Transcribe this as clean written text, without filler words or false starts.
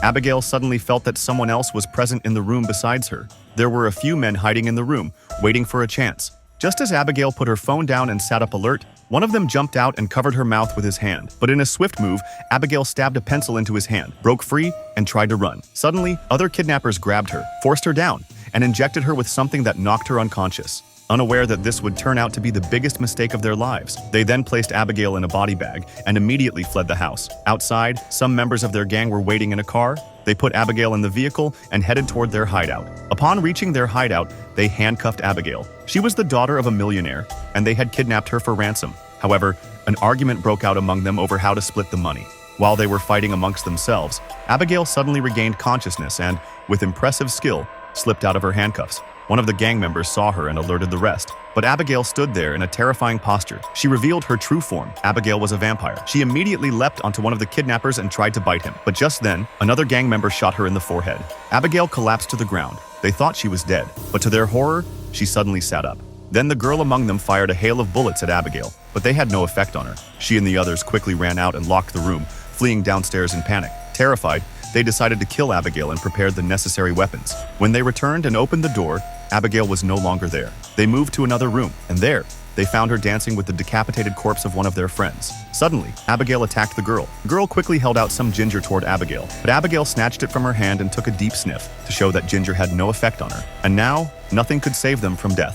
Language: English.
Abigail suddenly felt that someone else was present in the room besides her. There were a few men hiding in the room, waiting for a chance. Just as Abigail put her phone down and sat up alert, one of them jumped out and covered her mouth with his hand. But in a swift move, Abigail stabbed a pencil into his hand, broke free, and tried to run. Suddenly, other kidnappers grabbed her, forced her down, and injected her with something that knocked her unconscious. Unaware that this would turn out to be the biggest mistake of their lives, they then placed Abigail in a body bag and immediately fled the house. Outside, some members of their gang were waiting in a car. They put Abigail in the vehicle and headed toward their hideout. Upon reaching their hideout, they handcuffed Abigail. She was the daughter of a millionaire, and they had kidnapped her for ransom. However, an argument broke out among them over how to split the money. While they were fighting amongst themselves, Abigail suddenly regained consciousness and, with impressive skill, slipped out of her handcuffs. One of the gang members saw her and alerted the rest. But Abigail stood there in a terrifying posture. She revealed her true form. Abigail was a vampire. She immediately leapt onto one of the kidnappers and tried to bite him. But just then, another gang member shot her in the forehead. Abigail collapsed to the ground. They thought she was dead, but to their horror, she suddenly sat up. Then the girl among them fired a hail of bullets at Abigail, but they had no effect on her. She and the others quickly ran out and locked the room, fleeing downstairs in panic. Terrified, they decided to kill Abigail and prepared the necessary weapons. When they returned and opened the door, Abigail was no longer there. They moved to another room, and there, they found her dancing with the decapitated corpse of one of their friends. Suddenly, Abigail attacked the girl. The girl quickly held out some ginger toward Abigail, but Abigail snatched it from her hand and took a deep sniff to show that ginger had no effect on her. And now, nothing could save them from death.